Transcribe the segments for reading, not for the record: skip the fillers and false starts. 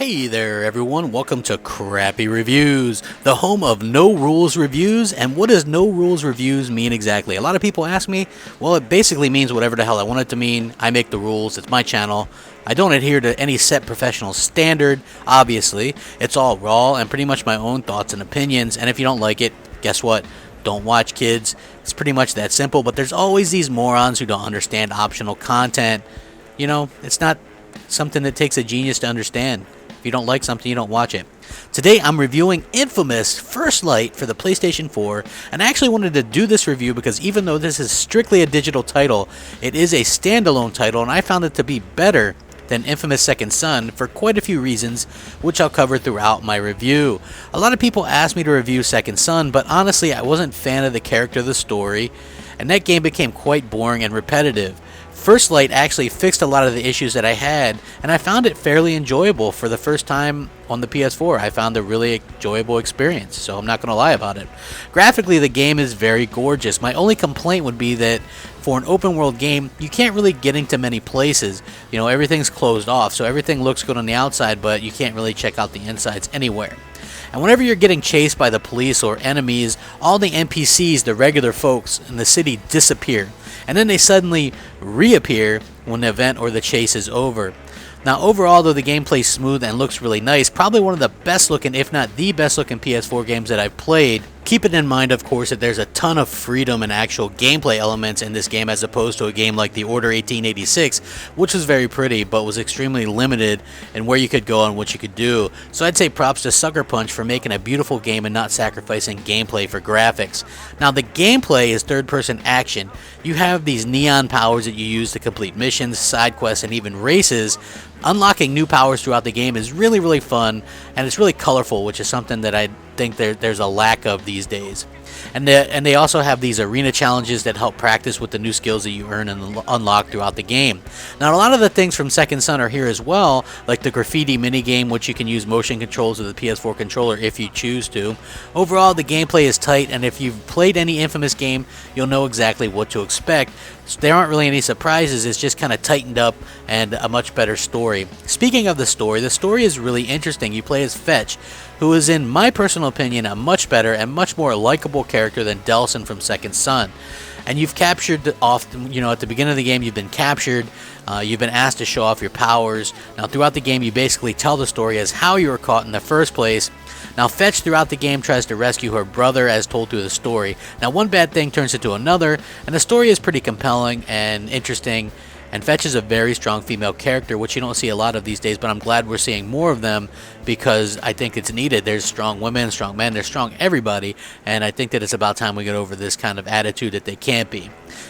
Hey there everyone, welcome to Crappy Reviews, the home of no rules reviews. And what does no rules reviews mean exactly? A lot of people ask me. Well, it basically means whatever the hell I want it to mean. I make the rules, it's my channel. I don't adhere to any set professional standard, obviously. It's all raw and pretty much my own thoughts and opinions, and if you don't like it, guess what? Don't watch, kids. It's pretty much that simple, but there's always these morons who don't understand optional content. You know, it's not something that takes a genius to understand. If you don't like something, you don't watch it. Today, I'm reviewing inFamous First Light for the PlayStation 4, and I actually wanted to do this review because even though this is strictly a digital title, it is a standalone title, and I found it to be better than inFamous Second Son for quite a few reasons, which I'll cover throughout my review. A lot of people asked me to review Second Son, but honestly, I wasn't a fan of the character of the story, and that game became quite boring and repetitive. First Light actually fixed a lot of the issues that I had, and I found it fairly enjoyable for the first time on the PS4. I found a really enjoyable experience, so I'm not going to lie about it. Graphically, the game is very gorgeous. My only complaint would be that for an open world game, you can't really get into many places. You know, everything's closed off, so everything looks good on the outside, but you can't really check out the insides anywhere. And whenever you're getting chased by the police or enemies, all the NPCs, the regular folks in the city, disappear. And then they suddenly reappear when the event or the chase is over. Now overall, though the gameplay is smooth and looks really nice, probably one of the best looking, if not the best looking PS4 games that I've played. Keep it in mind, of course, that there's a ton of freedom and actual gameplay elements in this game as opposed to a game like The Order 1886, which was very pretty but was extremely limited in where you could go and what you could do. So I'd say props to Sucker Punch for making a beautiful game and not sacrificing gameplay for graphics. Now the gameplay is third-person action. You have these neon powers that you use to complete missions, side quests, and even races. Unlocking new powers throughout the game is really fun, and it's really colorful, which is something that I think there's a lack of these days. And they also have these arena challenges that help practice with the new skills that you earn and unlock throughout the game. Now, a lot of the things from Second Son are here as well, like the graffiti minigame, which you can use motion controls of the PS4 controller if you choose to. Overall, the gameplay is tight, and if you've played any inFamous game, you'll know exactly what to expect. So there aren't really any surprises, it's just kind of tightened up and a much better story. Speaking of the story is really interesting. You play as Fetch, who is, in my personal opinion, a much better and much more likable character than Delson from Second Son. And you've captured off, you know, at the beginning of the game, you've been captured, you've been asked to show off your powers. Now, throughout the game, you basically tell the story as how you were caught in the first place. Now, Fetch throughout the game tries to rescue her brother as told through the story. Now, one bad thing turns into another, and the story is pretty compelling and interesting. And Fetch is a very strong female character, which you don't see a lot of these days, but I'm glad we're seeing more of them because I think it's needed. There's strong women, strong men, there's strong everybody, and I think that it's about time we get over this kind of attitude that they can't be.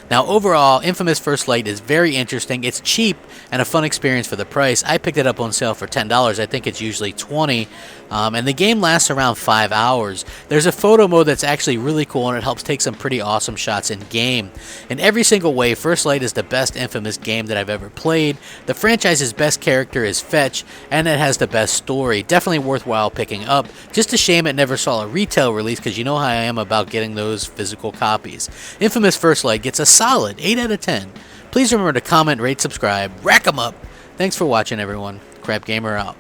Now, overall, inFamous First Light is very interesting. It's cheap and a fun experience for the price. I picked it up on sale for $10. I think it's usually $20, and the game lasts around 5 hours. There's a photo mode that's actually really cool, and it helps take some pretty awesome shots in game. In every single way, First Light is the best inFamous game that I've ever played. The franchise's best character is Fetch, and it has the best story. Definitely worthwhile picking up. Just a shame it never saw a retail release, because you know how I am about getting those physical copies. inFamous First Light gets a solid 8 out of 10. Please remember to comment, rate, subscribe, rack 'em up. Thanks for watching, everyone. Crapgamer out.